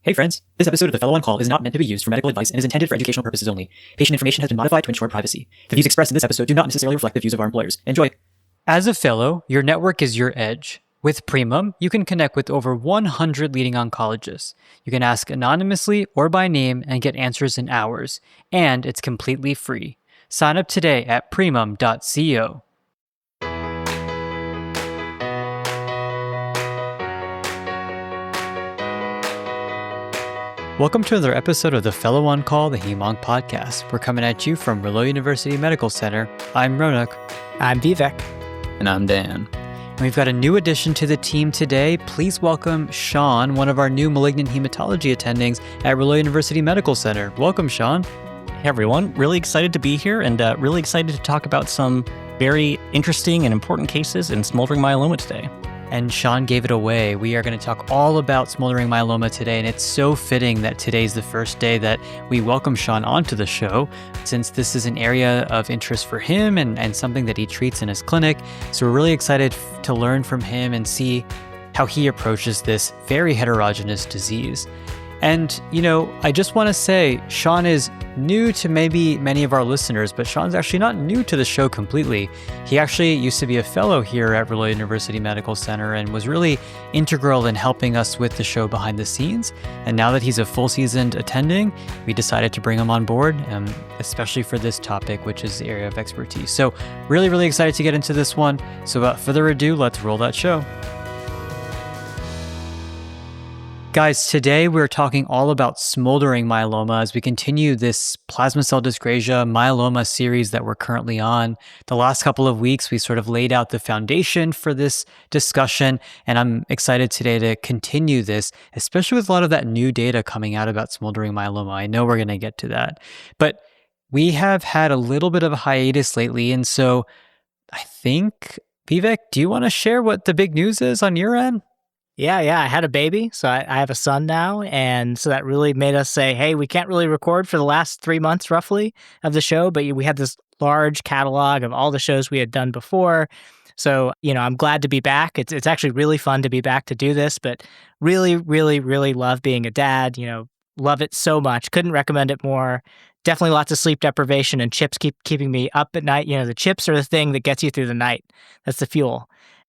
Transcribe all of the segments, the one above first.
Hey friends, this episode of The Fellow on Call is not meant to be used for medical advice and is intended for educational purposes only. Patient information has been modified to ensure privacy. The views expressed in this episode do not necessarily reflect the views of our employers. Enjoy! As a fellow, your network is your edge. With Primum, you can connect with over 100 leading oncologists. You can ask anonymously or by name and get answers in hours. And it's completely free. Sign up today at primum.co. Welcome to another episode of The Fellow on Call, the Hem-Onc podcast. We're coming at you from Willow University Medical Center. I'm Ronak. I'm Vivek. And I'm Dan. And we've got a new addition to the team today. Please welcome Sean, one of our new malignant hematology attendings at Willow University Medical Center. Welcome, Sean. Hey everyone, really excited to be here and really excited to talk about some very interesting and important cases in smoldering myeloma today. And Sean gave it away. We are going to talk all about smoldering myeloma today, and it's so fitting that today's the first day that we welcome Sean onto the show, since this is an area of interest for him and something that he treats in his clinic. So we're really excited to learn from him and see how he approaches this very heterogeneous disease. And, I just want to say, Sean is new to maybe many of our listeners, but Sean's actually not new to the show completely. He actually used to be a fellow here at Willow University Medical Center and was really integral in helping us with the show behind the scenes. And now that he's a full-seasoned attending, we decided to bring him on board, especially for this topic, which is the area of expertise. So really, really excited to get into this one. So without further ado, let's roll that show. Guys, today we're talking all about smoldering myeloma as we continue this plasma cell dyscrasia myeloma series that we're currently on. The last couple of weeks, we sort of laid out the foundation for this discussion, and I'm excited today to continue this, especially with a lot of that new data coming out about smoldering myeloma. I know we're going to get to that, but we have had a little bit of a hiatus lately, and so I think, Vivek, do you want to share what the big news is on your end? Yeah, I had a baby, so I have a son now, and so that really made us say, hey, we can't really record for the last 3 months, roughly, of the show, but we had this large catalog of all the shows we had done before, so, I'm glad to be back. It's actually really fun to be back to do this, but really, really, really love being a dad, love it so much, couldn't recommend it more. Definitely lots of sleep deprivation, and chips keep keeping me up at night. The chips are the thing that gets you through the night. That's the fuel.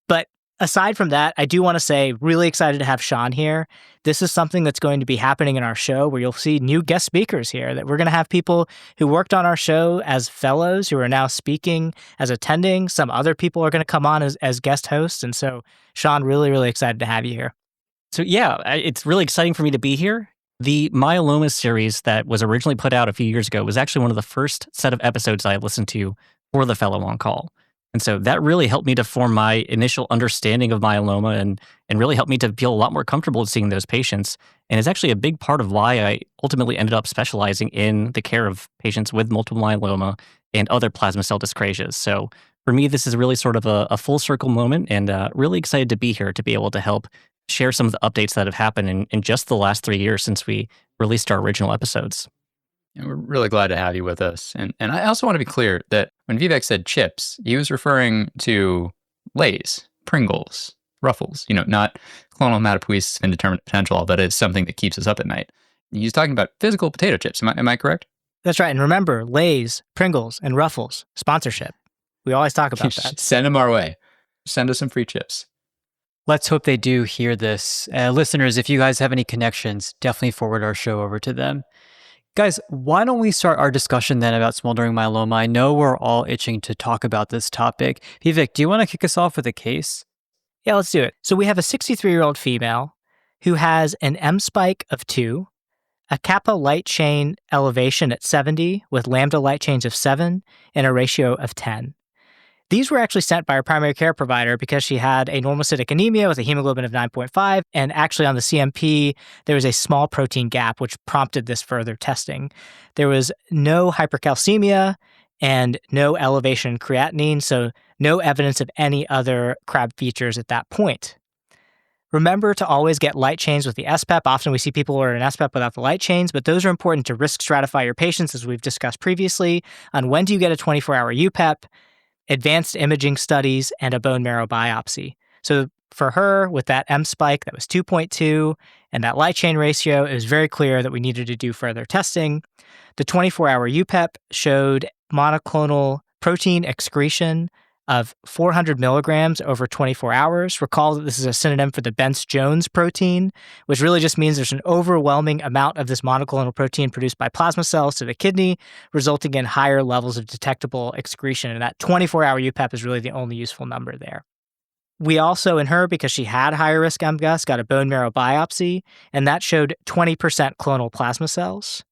But aside from that, I do want to say, really excited to have Sean here. This is something that's going to be happening in our show where you'll see new guest speakers here, that we're going to have people who worked on our show as fellows who are now speaking as attending. Some other people are going to come on as guest hosts. And so, Sean, really, really excited to have you here. So yeah, it's really exciting for me to be here. The myeloma series that was originally put out a few years ago was actually one of the first set of episodes I listened to for The Fellow on Call. And so that really helped me to form my initial understanding of myeloma and really helped me to feel a lot more comfortable seeing those patients. And it's actually a big part of why I ultimately ended up specializing in the care of patients with multiple myeloma and other plasma cell dyscrasias. So for me, this is really sort of a full circle moment, and really excited to be here to be able to help share some of the updates that have happened in just the last 3 years since we released our original episodes. And we're really glad to have you with us. And I also want to be clear that when Vivek said chips, he was referring to Lay's, Pringles, Ruffles, not clonal hematopoiesis of indeterminate potential, that is something that keeps us up at night. He's talking about physical potato chips. Am I correct? That's right. And remember, Lay's, Pringles, and Ruffles, sponsorship. We always talk about that. Send them our way. Send us some free chips. Let's hope they do hear this. Listeners, if you guys have any connections, definitely forward our show over to them. Guys, why don't we start our discussion then about smoldering myeloma? I know we're all itching to talk about this topic. Vivek, do you want to kick us off with a case? Yeah, let's do it. So we have a 63-year-old female who has an M spike of 2, a kappa light chain elevation at 70 with lambda light chains of 7, and a ratio of 10. These were actually sent by our primary care provider because she had a normocytic anemia with a hemoglobin of 9.5, and actually on the CMP, there was a small protein gap, which prompted this further testing. There was no hypercalcemia and no elevation in creatinine, so no evidence of any other CRAB features at that point. Remember to always get light chains with the SPEP. Often we see people who are in SPEP without the light chains, but those are important to risk stratify your patients, as we've discussed previously, on when do you get a 24-hour UPEP, advanced imaging studies, and a bone marrow biopsy. So for her, with that M spike that was 2.2 and that light chain ratio, it was very clear that we needed to do further testing. The 24-hour UPEP showed monoclonal protein excretion of 400 milligrams over 24 hours. Recall that this is a synonym for the Bence-Jones protein, which really just means there's an overwhelming amount of this monoclonal protein produced by plasma cells to the kidney, resulting in higher levels of detectable excretion. And that 24-hour UPEP is really the only useful number there. We also, in her, because she had higher risk MGUS, got a bone marrow biopsy, and that showed 20% clonal plasma cells.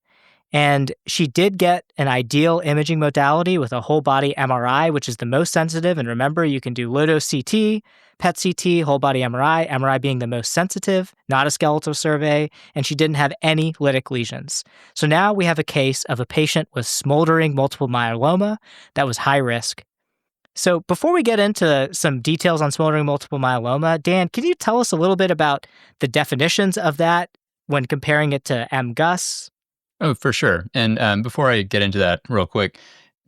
And she did get an ideal imaging modality with a whole body MRI, which is the most sensitive. And remember, you can do low-dose CT, PET CT, whole body MRI, MRI being the most sensitive, not a skeletal survey, and she didn't have any lytic lesions. So now we have a case of a patient with smoldering multiple myeloma that was high risk. So before we get into some details on smoldering multiple myeloma, Dan, can you tell us a little bit about the definitions of that when comparing it to MGUS? Oh, for sure. And before I get into that real quick,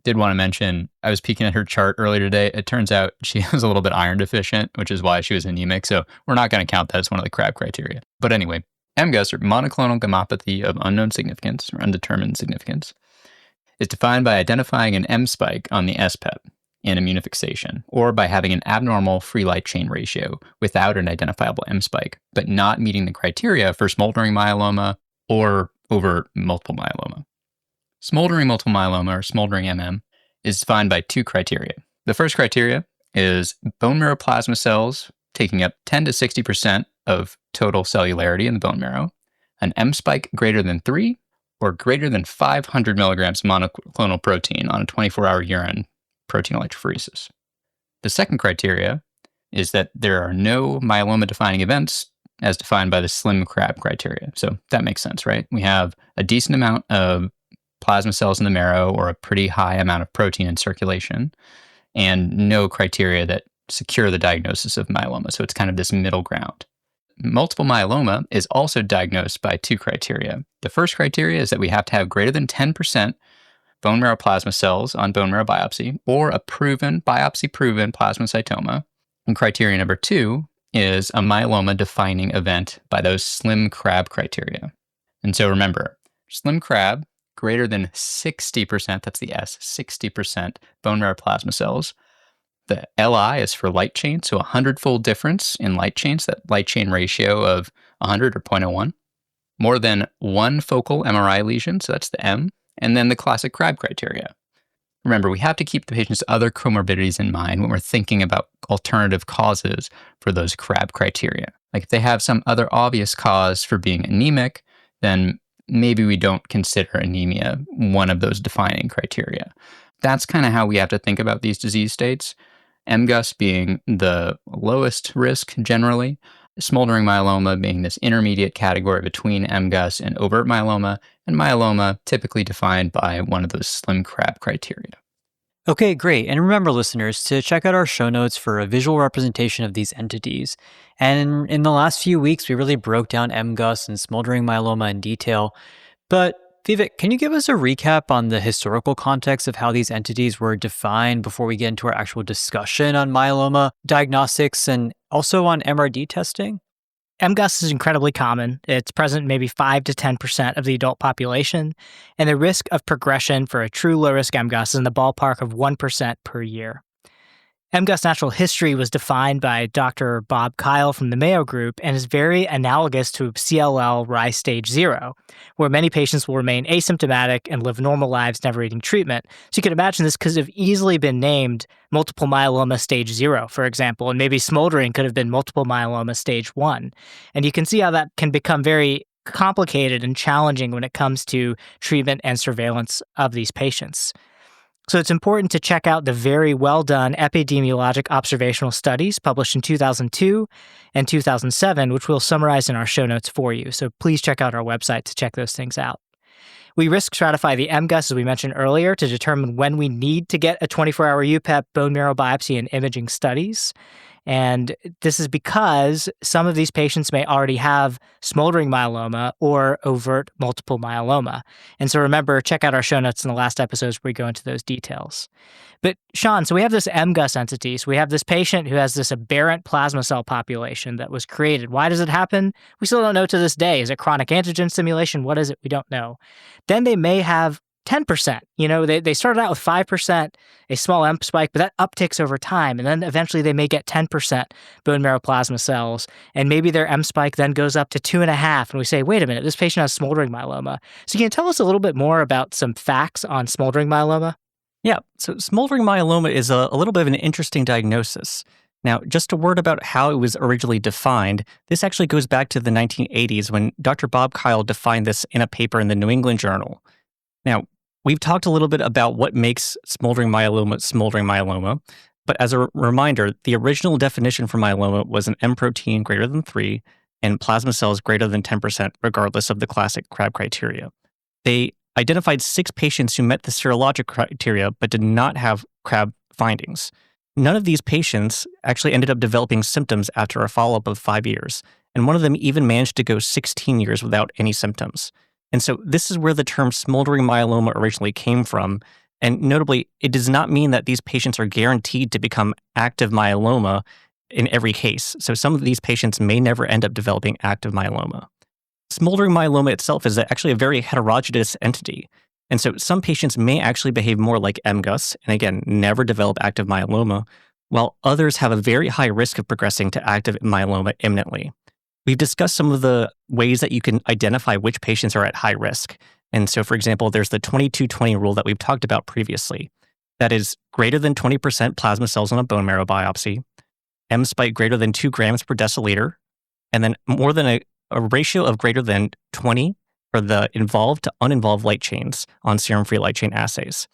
did want to mention, I was peeking at her chart earlier today. It turns out she was a little bit iron deficient, which is why she was anemic. So we're not going to count that as one of the CRAB criteria. But anyway, MGUS, or monoclonal gammopathy of unknown significance or undetermined significance, is defined by identifying an M spike on the SPEP in immunofixation, or by having an abnormal free light chain ratio without an identifiable M spike, but not meeting the criteria for smoldering myeloma or overt multiple myeloma. Smoldering multiple myeloma, or smoldering MM, is defined by two criteria. The first criteria is bone marrow plasma cells taking up 10 to 60% of total cellularity in the bone marrow, an M spike greater than 3, or greater than 500 milligrams monoclonal protein on a 24-hour urine protein electrophoresis. The second criteria is that there are no myeloma-defining events as defined by the slim CRAB criteria. So that makes sense, right? We have a decent amount of plasma cells in the marrow, or a pretty high amount of protein in circulation, and no criteria that secure the diagnosis of myeloma. So it's kind of this middle ground. Multiple myeloma is also diagnosed by two criteria. The first criteria is that we have to have greater than 10% bone marrow plasma cells on bone marrow biopsy, or a biopsy-proven plasmacytoma. And criteria number two is a myeloma-defining event by those slim CRAB criteria. And so remember, slim CRAB, greater than 60%, that's the S, 60% bone marrow plasma cells. The LI is for light chain, so 100-fold difference in light chains, that light chain ratio of 100 or 0.01. More than one focal MRI lesion, so that's the M. And then the classic CRAB criteria. Remember, we have to keep the patient's other comorbidities in mind when we're thinking about alternative causes for those CRAB criteria. Like if they have some other obvious cause for being anemic, then maybe we don't consider anemia one of those defining criteria. That's kind of how we have to think about these disease states. MGUS being the lowest risk generally, smoldering myeloma being this intermediate category between MGUS and overt myeloma, and myeloma typically defined by one of those slim CRAB criteria. Okay, great. And remember, listeners, to check out our show notes for a visual representation of these entities. And in the last few weeks, we really broke down MGUS and smoldering myeloma in detail. But Vivek, can you give us a recap on the historical context of how these entities were defined before we get into our actual discussion on myeloma diagnostics and also on MRD testing? MGUS is incredibly common. It's present in maybe 5 to 10% of the adult population, and the risk of progression for a true low-risk MGUS is in the ballpark of 1% per year. MGUS natural history was defined by Dr. Bob Kyle from the Mayo Group and is very analogous to CLL Rise Stage 0, where many patients will remain asymptomatic and live normal lives never needing treatment. So you can imagine this could have easily been named multiple myeloma stage 0, for example, and maybe smoldering could have been multiple myeloma stage 1. And you can see how that can become very complicated and challenging when it comes to treatment and surveillance of these patients. So it's important to check out the very well-done epidemiologic observational studies published in 2002 and 2007, which we'll summarize in our show notes for you. So please check out our website to check those things out. We risk stratify the MGUS, as we mentioned earlier, to determine when we need to get a 24-hour UPEP, bone marrow biopsy, and imaging studies. And this is because some of these patients may already have smoldering myeloma or overt multiple myeloma. And so remember, check out our show notes in the last episodes where we go into those details. But Sean, so we have this MGUS entity. So we have this patient who has this aberrant plasma cell population that was created. Why does it happen? We still don't know to this day. Is it chronic antigen stimulation? What is it? We don't know. Then they may have 10%. They started out with 5%, a small M spike, but that upticks over time. And then eventually they may get 10% bone marrow plasma cells. And maybe their M spike then goes up to 2.5. And we say, wait a minute, this patient has smoldering myeloma. So can you tell us a little bit more about some facts on smoldering myeloma? Yeah, so smoldering myeloma is a little bit of an interesting diagnosis. Now, just a word about how it was originally defined. This actually goes back to the 1980s when Dr. Bob Kyle defined this in a paper in the New England Journal. Now, we've talked a little bit about what makes smoldering myeloma, but as a reminder, the original definition for myeloma was an M protein greater than 3 and plasma cells greater than 10%, regardless of the classic CRAB criteria. They identified 6 patients who met the serologic criteria but did not have CRAB findings. None of these patients actually ended up developing symptoms after a follow-up of 5 years, and one of them even managed to go 16 years without any symptoms. And so this is where the term smoldering myeloma originally came from. And notably, it does not mean that these patients are guaranteed to become active myeloma in every case. So some of these patients may never end up developing active myeloma. Smoldering myeloma itself is actually a very heterogeneous entity. And so some patients may actually behave more like MGUS, and again, never develop active myeloma, while others have a very high risk of progressing to active myeloma imminently. We've discussed some of the ways that you can identify which patients are at high risk. And so, for example, there's the 22-20 rule that we've talked about previously. That is greater than 20% plasma cells on a bone marrow biopsy, M spike greater than 2 grams per deciliter, and then more than a ratio of greater than 20 for the involved to uninvolved light chains on serum-free light chain assays.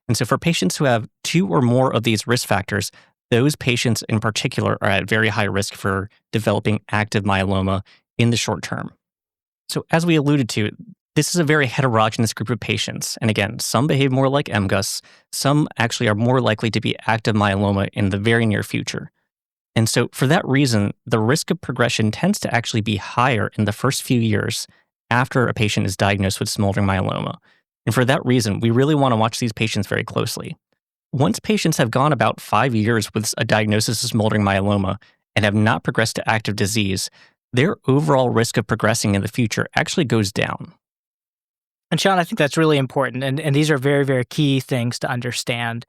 And so for patients who have 2 or more of these risk factors, those patients in particular are at very high risk for developing active myeloma in the short term. So as we alluded to, this is a very heterogeneous group of patients. And again, some behave more like MGUS, some actually are more likely to be active myeloma in the very near future. And so for that reason, the risk of progression tends to actually be higher in the first few years after a patient is diagnosed with smoldering myeloma. And for that reason, we really want to watch these patients very closely. Once patients have gone about 5 years with a diagnosis of smoldering myeloma and have not progressed to active disease, their overall risk of progressing in the future actually goes down. And Sean, I think that's really important. And these are very, very key things to understand.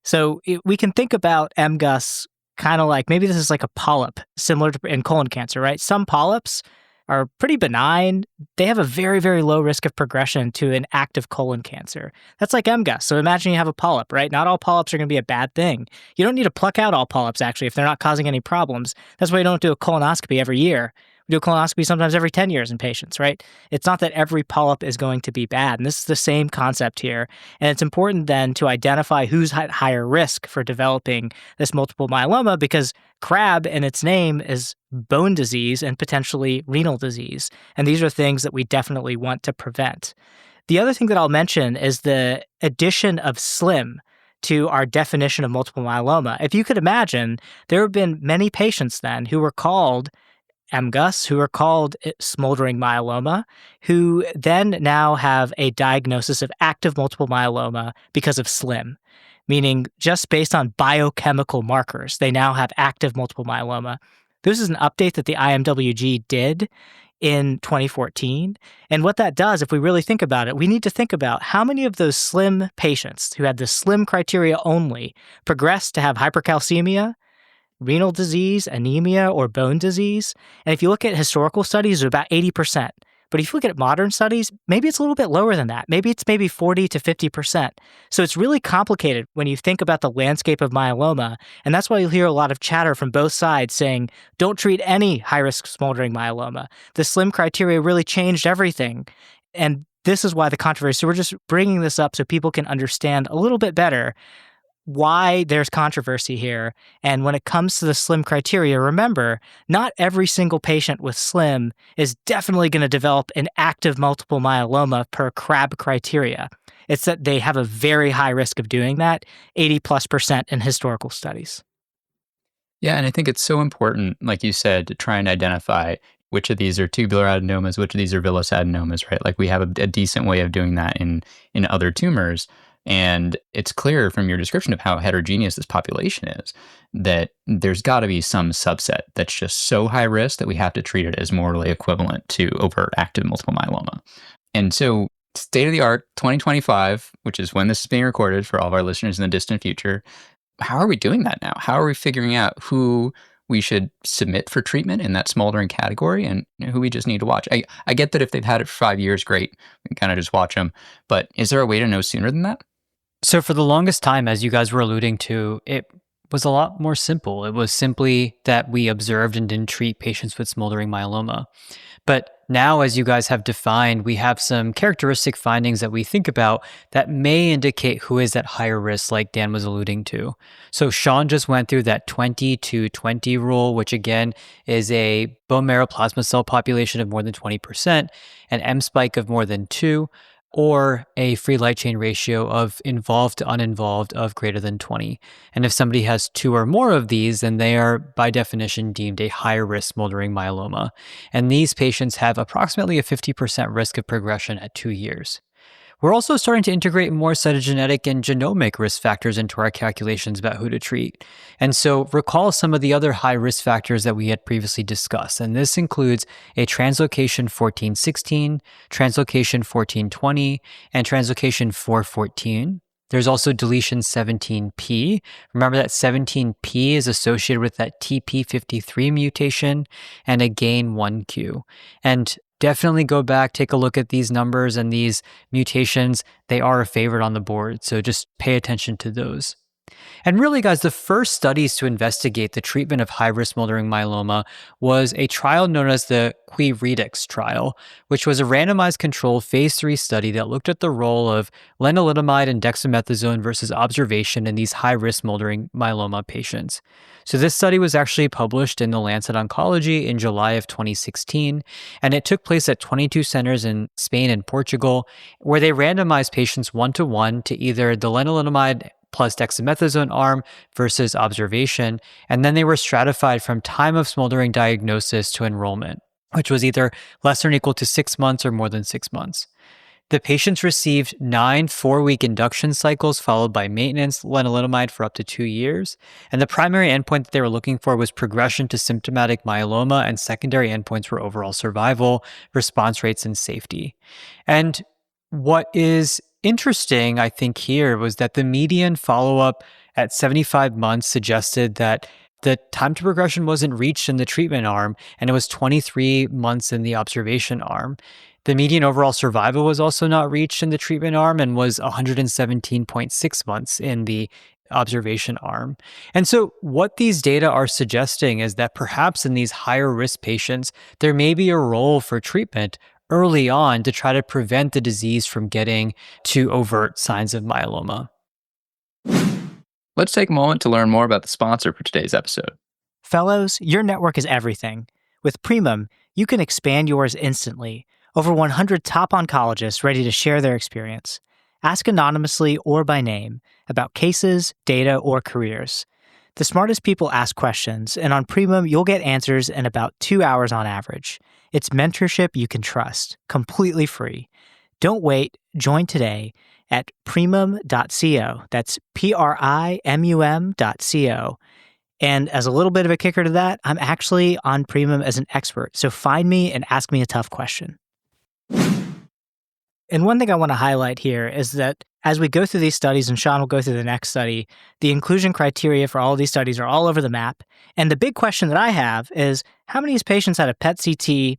So we can think about MGUS kind of like, maybe this is like a polyp, similar to in colon cancer, right? Some polyps are pretty benign. They have a very, very low risk of progression to an active colon cancer. That's like MGUS. So imagine you have a polyp, right? Not all polyps are going to be a bad thing. You don't need to pluck out all polyps, actually, if they're not causing any problems. That's why you don't do a colonoscopy every year. We do a colonoscopy sometimes every 10 years in patients, right? It's not that every polyp is going to be bad. And this is the same concept here. And it's important then to identify who's at higher risk for developing this multiple myeloma, because CRAB in its name is bone disease and potentially renal disease. And these are things that we definitely want to prevent. The other thing that I'll mention is the addition of SLIM to our definition of multiple myeloma. If you could imagine, there have been many patients then who were called MGUS, who are called smoldering myeloma, who then now have a diagnosis of active multiple myeloma because of SLIM, meaning just based on biochemical markers, they now have active multiple myeloma. This is an update that the IMWG did in 2014. And what that does, if we really think about it, we need to think about how many of those SLIM patients who had the SLIM criteria only progressed to have hypercalcemia, renal disease, anemia, or bone disease. And if you look at historical studies, it's about 80%. But if you look at modern studies, maybe it's a little bit lower than that. Maybe it's 40 to 50%. So it's really complicated when you think about the landscape of myeloma. And that's why you'll hear a lot of chatter from both sides saying, don't treat any high-risk smoldering myeloma. The SLIM criteria really changed everything. And this is why the controversy, so we're just bringing this up so people can understand a little bit better why there's controversy here. And when it comes to the SLIM criteria, remember, not every single patient with SLIM is definitely going to develop an active multiple myeloma per CRAB criteria. It's that they have a very high risk of doing that, 80+% in historical studies. Yeah, and I think it's so important, like you said, to try and identify which of these are tubular adenomas, which of these are villous adenomas, right? Like we have a decent way of doing that in other tumors. And it's clear from your description of how heterogeneous this population is that there's got to be some subset that's just so high risk that we have to treat it as morally equivalent to overt active multiple myeloma. And so state of the art 2025, which is when this is being recorded for all of our listeners in the distant future, how are we doing that now? How are we figuring out who we should submit for treatment in that smoldering category and who we just need to watch? I get that if they've had it for 5 years, great. We can kind of just watch them. But is there a way to know sooner than that? So for the longest time, as you guys were alluding to, it was a lot more simple. It was simply that we observed and didn't treat patients with smoldering myeloma. But now, as you guys have defined, we have some characteristic findings that we think about that may indicate who is at higher risk, like Dan was alluding to. So Sean just went through that 20-20 rule, which again is a bone marrow plasma cell population of more than 20%, an M spike of more than 2, or a free light chain ratio of involved to uninvolved of greater than 20. And if somebody has 2 or more of these, then they are by definition deemed a higher risk smoldering myeloma. And these patients have approximately a 50% risk of progression at 2 years. We're also starting to integrate more cytogenetic and genomic risk factors into our calculations about who to treat. And so recall some of the other high risk factors that we had previously discussed. And this includes a translocation 1416, translocation 1420, and translocation 414. There's also deletion 17p. Remember that 17p is associated with that Pt.3 mutation and a gain 1q. And definitely go back, take a look at these numbers and these mutations. They are a favorite on the board, so just pay attention to those. And really, guys, the first studies to investigate the treatment of high-risk smoldering myeloma was a trial known as the QUI-REDX trial, which was a randomized controlled phase 3 study that looked at the role of lenalidomide and dexamethasone versus observation in these high-risk smoldering myeloma patients. So this study was actually published in the Lancet Oncology in July of 2016, and it took place at 22 centers in Spain and Portugal, where they randomized patients 1-to-1 to either the lenalidomide plus dexamethasone arm versus observation, and then they were stratified from time of smoldering diagnosis to enrollment, which was either less than or equal to 6 months or more than 6 months. The patients received 9 4-week induction cycles followed by maintenance lenalidomide for up to 2 years, and the primary endpoint that they were looking for was progression to symptomatic myeloma, and secondary endpoints were overall survival, response rates, and safety. And what is interesting, I think, here was that the median follow-up at 75 months suggested that the time to progression wasn't reached in the treatment arm, and it was 23 months in the observation arm. The median overall survival was also not reached in the treatment arm and was 117.6 months in the observation arm. And so what these data are suggesting is that perhaps in these higher risk patients, there may be a role for treatment early on to try to prevent the disease from getting to overt signs of myeloma. Let's take a moment to learn more about the sponsor for today's episode. Fellows, your network is everything. With Primum, you can expand yours instantly. Over 100 top oncologists ready to share their experience. Ask anonymously or by name about cases, data, or careers. The smartest people ask questions, and on Primum, you'll get answers in about 2 hours on average. It's mentorship you can trust, completely free. Don't wait. Join today at primum.co. That's primum.co. And as a little bit of a kicker to that, I'm actually on Primum as an expert, so find me and ask me a tough question. And one thing I want to highlight here is that as we go through these studies, and Sean will go through the next study, the inclusion criteria for all of these studies are all over the map. And the big question that I have is, how many of these patients had a PET-CT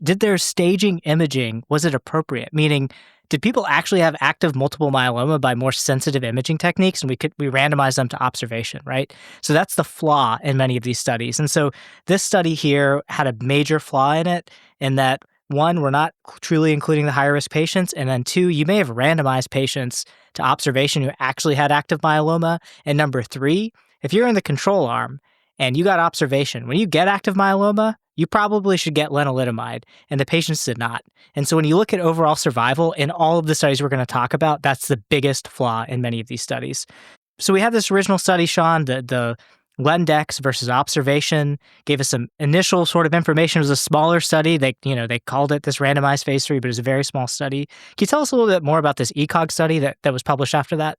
did their staging imaging, was it appropriate? Meaning, did people actually have active multiple myeloma by more sensitive imaging techniques? And we randomized them to observation, right? So that's the flaw in many of these studies. And so this study here had a major flaw in it, in that 1, we're not truly including the higher risk patients. And then 2, you may have randomized patients to observation who actually had active myeloma. And number 3, if you're in the control arm and you got observation, when you get active myeloma, you probably should get lenalidomide, and the patients did not. And so when you look at overall survival in all of the studies we're going to talk about, that's the biggest flaw in many of these studies. So we had this original study, Sean, the Lendex versus observation, gave us some initial sort of information. It was a smaller study. They called it this randomized phase 3, but it was a very small study. Can you tell us a little bit more about this ECOG study that was published after that?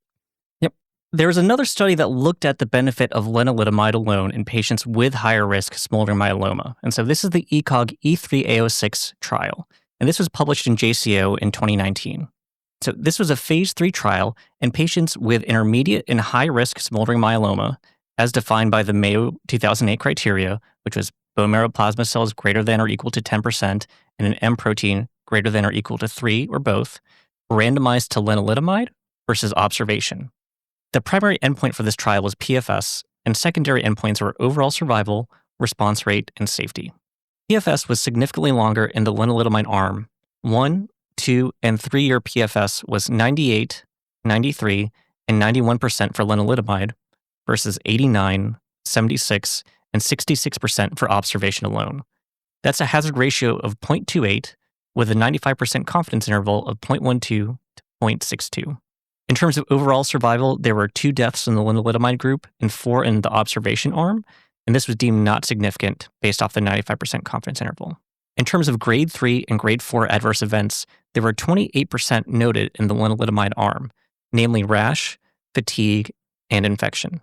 Yep. There was another study that looked at the benefit of lenalidomide alone in patients with higher risk smoldering myeloma. And so this is the ECOG E3A06 trial. And this was published in JCO in 2019. So this was a phase 3 trial in patients with intermediate and high risk smoldering myeloma, as defined by the Mayo 2008 criteria, which was bone marrow plasma cells greater than or equal to 10% and an M protein greater than or equal to 3 or both, randomized to lenalidomide versus observation. The primary endpoint for this trial was PFS, and secondary endpoints were overall survival, response rate, and safety. PFS was significantly longer in the lenalidomide arm. 1, 2, and 3-year PFS was 98, 93, and 91% for lenalidomide versus 89, 76, and 66% for observation alone. That's a hazard ratio of 0.28 with a 95% confidence interval of 0.12 to 0.62. In terms of overall survival, there were 2 deaths in the lenalidomide group and 4 in the observation arm, and this was deemed not significant based off the 95% confidence interval. In terms of grade 3 and grade 4 adverse events, there were 28% noted in the lenalidomide arm, namely rash, fatigue, and infection.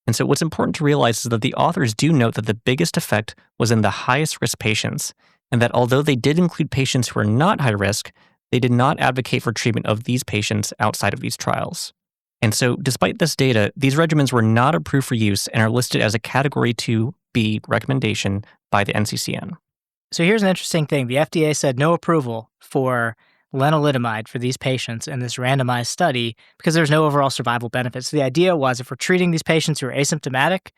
And so what's important to realize is that the authors do note that the biggest effect was in the highest risk patients, and that although they did include patients who are not high risk, they did not advocate for treatment of these patients outside of these trials. And so despite this data, these regimens were not approved for use and are listed as a Category 2B recommendation by the NCCN. So here's an interesting thing. The FDA said no approval for lenalidomide for these patients in this randomized study because there's no overall survival benefit. So the idea was if we're treating these patients who are asymptomatic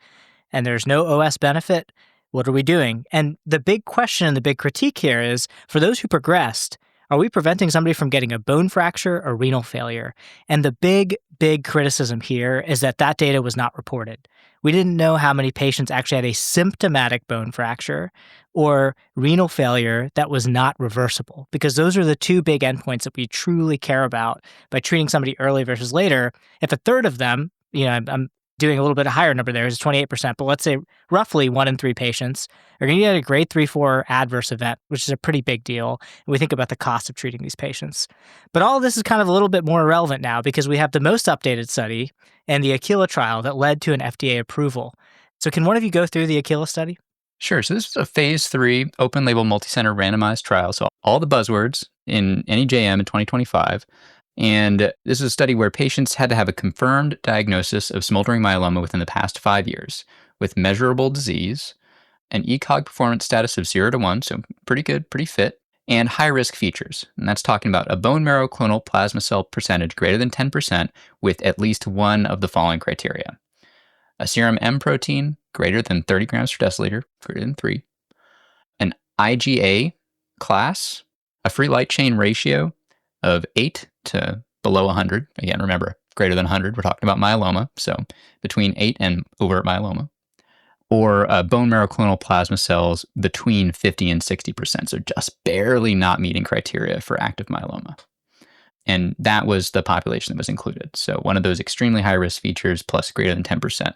and there's no OS benefit, what are we doing? And the big question and the big critique here is for those who progressed, are we preventing somebody from getting a bone fracture or renal failure? And the big criticism here is that data was not reported. We didn't know how many patients actually had a symptomatic bone fracture or renal failure that was not reversible, because those are the 2 big endpoints that we truly care about by treating somebody early versus later. If a third of them, I'm doing a little bit higher number there, is 28%, but let's say roughly 1 in 3 patients are going to get a grade 3-4 adverse event, which is a pretty big deal. And we think about the cost of treating these patients. But all of this is kind of a little bit more irrelevant now because we have the most updated study and the Aquila trial that led to an FDA approval. So can one of you go through the Aquila study? Sure. So this was a phase 3 open label multicenter randomized trial. So all the buzzwords in any JM in 2025. And this is a study where patients had to have a confirmed diagnosis of smoldering myeloma within the past 5 years with measurable disease, an ECOG performance status of 0 to 1, so pretty good, pretty fit, and high-risk features. And that's talking about a bone marrow clonal plasma cell percentage greater than 10% with at least one of the following criteria. A serum M protein greater than 30 grams per deciliter, greater than 3. An IgA class, a free light chain ratio of 8 to below 100. Again, remember, greater than 100, we're talking about myeloma, so between 8 and overt myeloma. Or bone marrow clonal plasma cells between 50 and 60%, so just barely not meeting criteria for active myeloma. And that was the population that was included. So one of those extremely high-risk features plus greater than 10%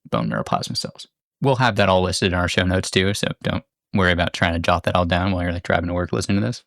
bone marrow plasma cells. We'll have that all listed in our show notes too, so don't worry about trying to jot that all down while you're driving to work listening to this.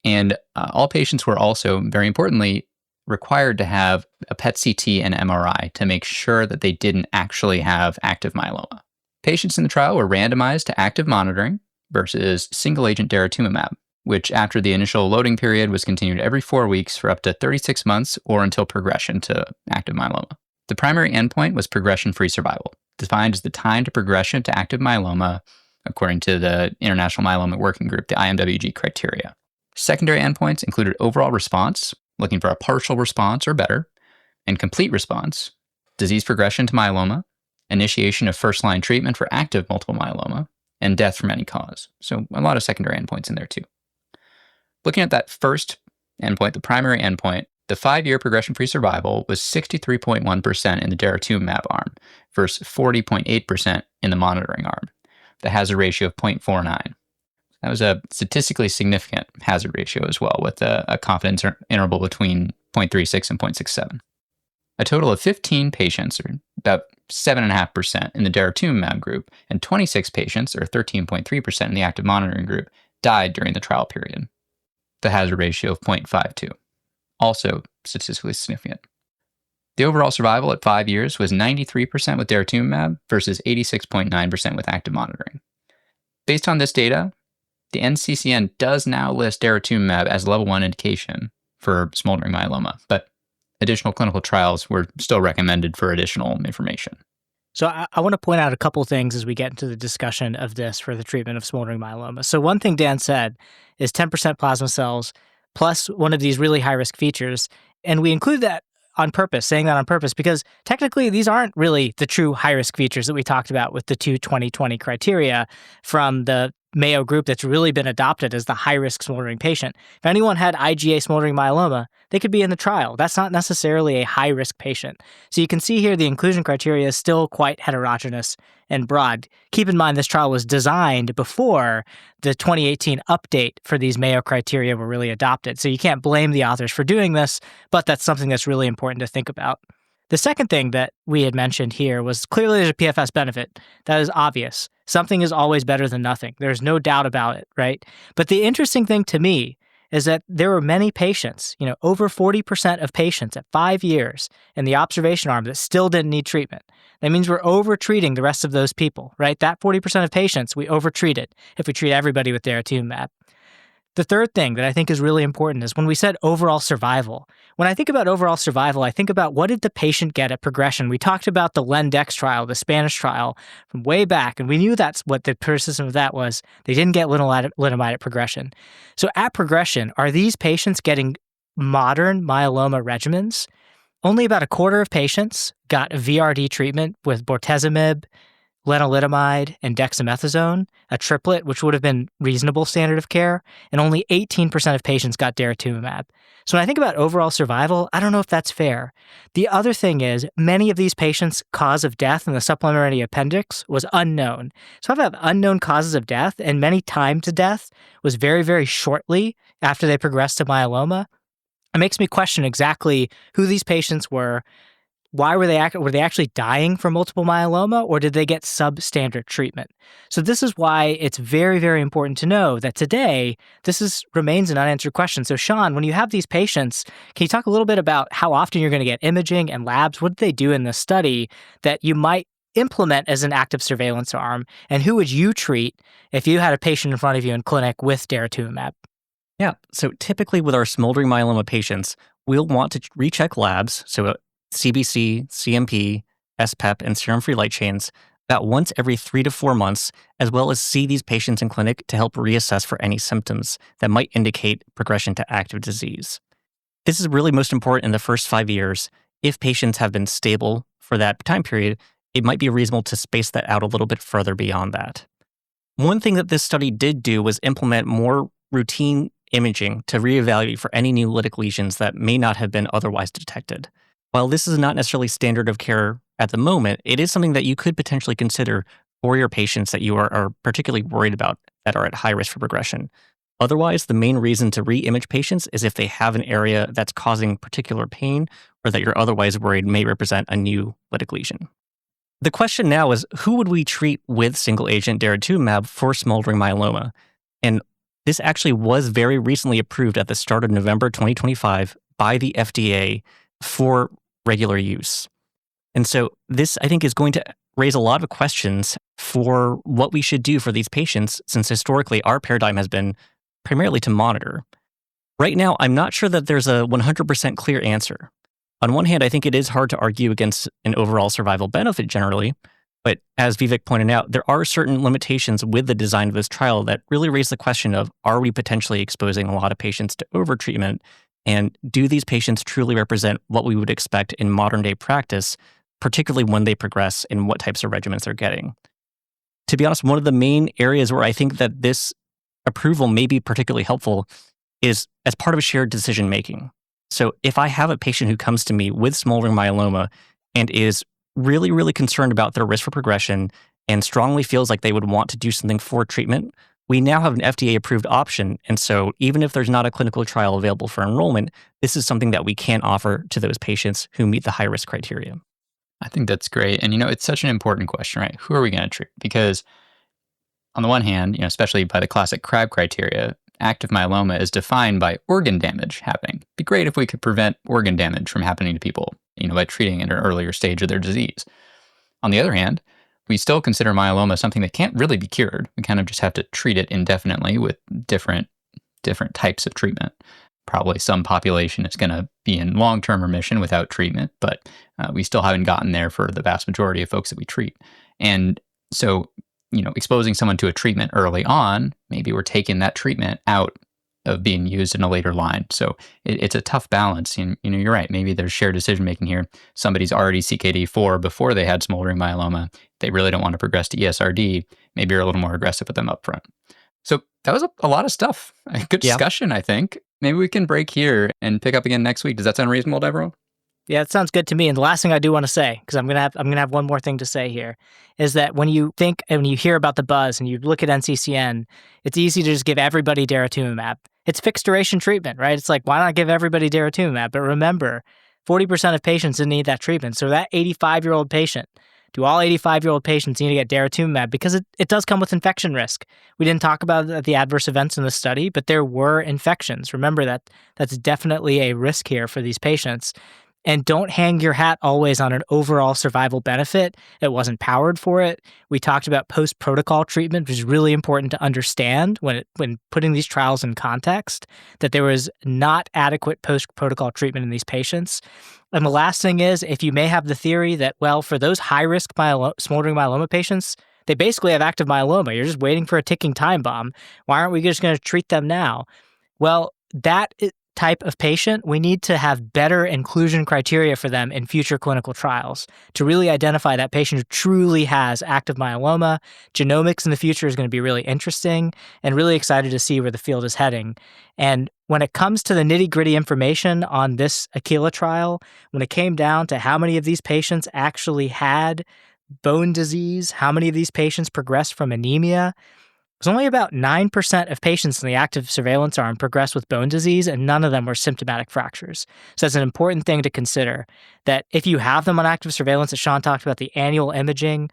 And all patients were also, very importantly, required to have a PET-CT and MRI to make sure that they didn't actually have active myeloma. Patients in the trial were randomized to active monitoring versus single-agent daratumumab, which after the initial loading period was continued every 4 weeks for up to 36 months or until progression to active myeloma. The primary endpoint was progression-free survival, defined as the time to progression to active myeloma according to the International Myeloma Working Group, the IMWG criteria. Secondary endpoints included overall response, looking for a partial response or better, and complete response, disease progression to myeloma, initiation of first-line treatment for active multiple myeloma, and death from any cause. So a lot of secondary endpoints in there too. Looking at that first endpoint, the primary endpoint, the 5-year progression-free survival was 63.1% in the daratumumab arm versus 40.8% in the monitoring arm. The hazard ratio of 0.49. That was a statistically significant hazard ratio as well, with a confidence interval between 0.36 and 0.67. A total of 15 patients, or about 7.5% in the daratumumab group, and 26 patients, or 13.3% in the active monitoring group, died during the trial period. The hazard ratio of 0.52, also statistically significant. The overall survival at 5 years was 93% with daratumumab versus 86.9% with active monitoring. Based on this data, the NCCN does now list daratumumab as level 1 indication for smoldering myeloma, but additional clinical trials were still recommended for additional information. So I want to point out a couple things as we get into the discussion of this for the treatment of smoldering myeloma. So one thing Dan said is 10% plasma cells plus one of these really high-risk features. And we include that on purpose, saying that on purpose, because technically these aren't really the true high-risk features that we talked about with the two 2020 criteria from the Mayo group that's really been adopted as the high-risk smoldering patient. If anyone had IgA smoldering myeloma, they could be in the trial. That's not necessarily a high-risk patient. So you can see here the inclusion criteria is still quite heterogeneous and broad. Keep in mind this trial was designed before the 2018 update for these Mayo criteria were really adopted. So you can't blame the authors for doing this, but that's something that's really important to think about. The second thing that we had mentioned here was clearly there's a PFS benefit. That is obvious. Something is always better than nothing. There's no doubt about it, right? But the interesting thing to me is that there were many patients, over 40% of patients at 5 years in the observation arm that still didn't need treatment. That means we're over-treating the rest of those people, right? That 40% of patients we over-treated if we treat everybody with daratumumab. The third thing that I think is really important is when we said overall survival. When I think about overall survival, I think about what did the patient get at progression. We talked about the Lendex trial, the Spanish trial from way back, and we knew that's what the criticism of that was. They didn't get lenalidomide at progression. So at progression, are these patients getting modern myeloma regimens? Only about a quarter of patients got a VRD treatment with bortezomib, lenalidomide, and dexamethasone, a triplet, which would have been reasonable standard of care, and only 18% of patients got daratumumab. So when I think about overall survival, I don't know if that's fair. The other thing is, many of these patients' cause of death in the supplementary appendix was unknown. So if I have unknown causes of death, and many time to death was very, very shortly after they progressed to myeloma, it makes me question exactly who these patients were. Why were they actually dying from multiple myeloma, or did they get substandard treatment? So this is why it's very, very important to know that today remains an unanswered question. So Sean, when you have these patients, can you talk a little bit about how often you're going to get imaging and labs? What did they do in this study that you might implement as an active surveillance arm? And who would you treat if you had a patient in front of you in clinic with daratumumab? Yeah, so typically with our smoldering myeloma patients, we'll want to recheck labs, so CBC, CMP, SPEP, and serum free light chains about once every 3 to 4 months, as well as see these patients in clinic to help reassess for any symptoms that might indicate progression to active disease. This is really most important in the first 5 years. If patients have been stable for that time period, it might be reasonable to space that out a little bit further beyond that. One thing that this study did do was implement more routine imaging to reevaluate for any new lytic lesions that may not have been otherwise detected. While this is not necessarily standard of care at the moment, it is something that you could potentially consider for your patients that you are particularly worried about that are at high risk for progression. Otherwise, the main reason to re-image patients is if they have an area that's causing particular pain or that you're otherwise worried may represent a new lytic lesion. The question now is, who would we treat with single-agent daratumumab for smoldering myeloma? And this actually was very recently approved at the start of November 2025 by the FDA for regular use. And so this, I think, is going to raise a lot of questions for what we should do for these patients, since historically our paradigm has been primarily to monitor. Right now, I'm not sure that there's a 100% clear answer. On one hand, I think it is hard to argue against an overall survival benefit generally, but as Vivek pointed out, there are certain limitations with the design of this trial that really raise the question of, are we potentially exposing a lot of patients to overtreatment? And do these patients truly represent what we would expect in modern day practice, particularly when they progress and what types of regimens they're getting? To be honest, one of the main areas where I think that this approval may be particularly helpful is as part of a shared decision making. So if I have a patient who comes to me with smoldering myeloma and is really, really concerned about their risk for progression and strongly feels like they would want to do something for treatment, we now have an FDA-approved option, and so even if there's not a clinical trial available for enrollment, this is something that we can offer to those patients who meet the high-risk criteria. I think that's great. And, it's such an important question, right? Who are we going to treat? Because on the one hand, especially by the classic Crab criteria, active myeloma is defined by organ damage happening. It'd be great if we could prevent organ damage from happening to people, by treating at an earlier stage of their disease. On the other hand, we still consider myeloma something that can't really be cured. We kind of just have to treat it indefinitely with different types of treatment. Probably some population is going to be in long-term remission without treatment, but we still haven't gotten there for the vast majority of folks that we treat. And so, exposing someone to a treatment early on, maybe we're taking that treatment out of being used in a later line. So it's a tough balance. And, you're right. Maybe there's shared decision-making here. Somebody's already CKD4 before they had smoldering myeloma. They really don't want to progress to ESRD. Maybe you're a little more aggressive with them up front. So that was a lot of stuff. A good discussion, I think. Maybe we can break here and pick up again next week. Does that sound reasonable to everyone? Yeah, it sounds good to me. And the last thing I do want to say, because I'm gonna have one more thing to say here, is that when you think and when you hear about the buzz and you look at NCCN, it's easy to just give everybody daratumumab. It's fixed duration treatment, right? It's like, why not give everybody daratumumab? But remember, 40% of patients didn't need that treatment. So that 85-year-old patient, do all 85-year-old patients need to get daratumumab? Because it does come with infection risk. We didn't talk about the adverse events in the study, but there were infections. Remember that's definitely a risk here for these patients. And don't hang your hat always on an overall survival benefit. It wasn't powered for it. We talked about post-protocol treatment, which is really important to understand when putting these trials in context, that there was not adequate post-protocol treatment in these patients. And the last thing is, if you may have the theory that, well, for those high-risk smoldering myeloma patients, they basically have active myeloma. You're just waiting for a ticking time bomb. Why aren't we just going to treat them now? Well, that type of patient, we need to have better inclusion criteria for them in future clinical trials to really identify that patient who truly has active myeloma. Genomics in the future is going to be really interesting and really excited to see where the field is heading. And when it comes to the nitty-gritty information on this Aquila trial, when it came down to how many of these patients actually had bone disease, how many of these patients progressed from anemia, it was only about 9% of patients in the active surveillance arm progressed with bone disease, and none of them were symptomatic fractures. So that's an important thing to consider, that if you have them on active surveillance, as Sean talked about, the annual imaging,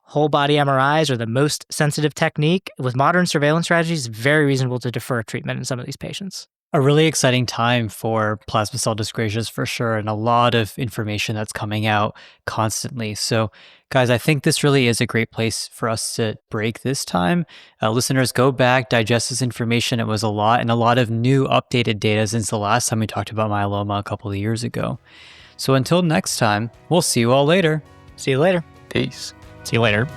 whole body MRIs are the most sensitive technique. With modern surveillance strategies, it's very reasonable to defer treatment in some of these patients. A really exciting time for plasma cell dyscrasias for sure, and a lot of information that's coming out constantly. So, guys, I think this really is a great place for us to break this time. Listeners, go back, digest this information. It was a lot, and a lot of new updated data since the last time we talked about myeloma a couple of years ago. So until next time, we'll see you all later. See you later. Peace. See you later.